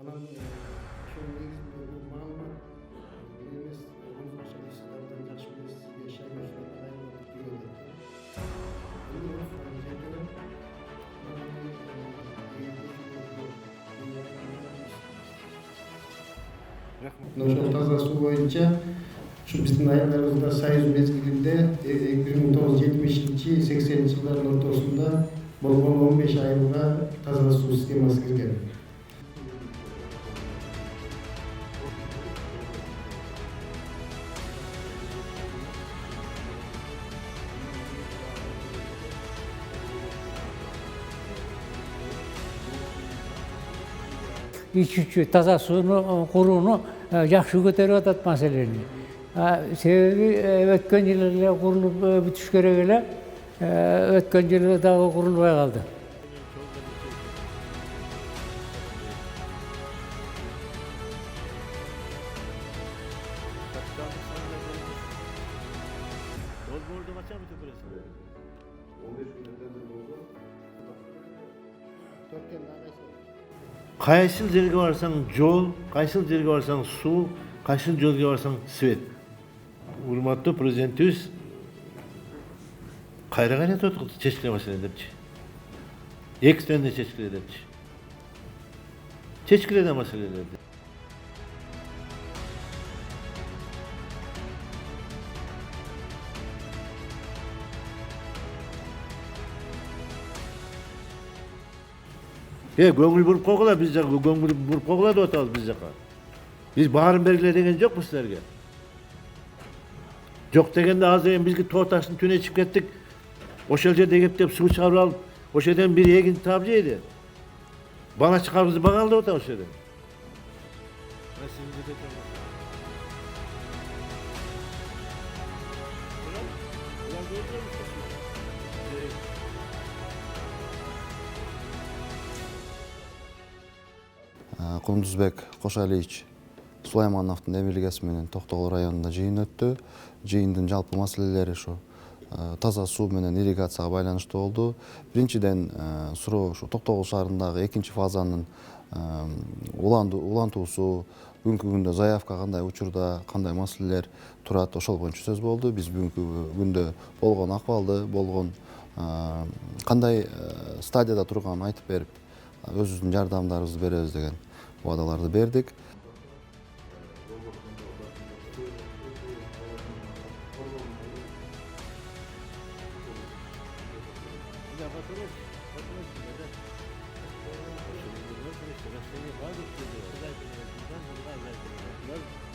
Ondan şu negizinde bu ma'lumot elimiz o'z boshqa sizlardan yaxshi biz sizga ishlaymiz deb tugadi. Endi o'z faoliyatini O'sha toza suv bo'yicha shu bizning ayollarimizda Soyuz mezgilida 1970-80 yillar o'rtasida bo'lgan 15 ayolga toza suv sxemasi kirgan. İçici таза суну курууну жакшы көтөрүп атат маселени. Себеби өткөн жылы эле курулуп бүтүш керек эле. Өткөн жылы дагы курулбай калды. Qaysil жерге барсаң жол, qaysil жерге барсаң су, qaysil жерге барсаң свет. Урматтуу президентибиз кайра кайнатып отурду чечкиле маселелерди. Экстенде чечкиледерди. Чечкиледе маселелерди. Көңүл буруп койгула биз жака, көңүл буруп койгула деп атабыз биз жака. Биз баарын бергиле деген жокпуз силерге. Жок дегенде азыр эми бизге тоо таштын түнү ичип кеттик. Ошол жерде кептеп суу чыгарып алып, ошол жерден бир эгин таап жейди. Бала чакабызды багалы деп атабыз ошол жерден. Кундузбек Кошалиевич Сулаймановдун эмилгеси менен Токтогул районунда жыйын өттү. Жыйындын жалпы маселелери ушу таза суу менен ирригацияга байланыштуу болду. Биринчиден суроо ушу Токтогул шаарындагы экинчи фазанын улантуусу, бүгүнкү күндө заявка кандай учурда, кандай маселелер турат, ошол боюнча сөз болду. Биз бүгүнкү күндө болгон акыбалды, болгон кандай стадияда турганын айтып берип, өзүбүздүн жардамдарыбызды беребиз деген убадаларды бердик.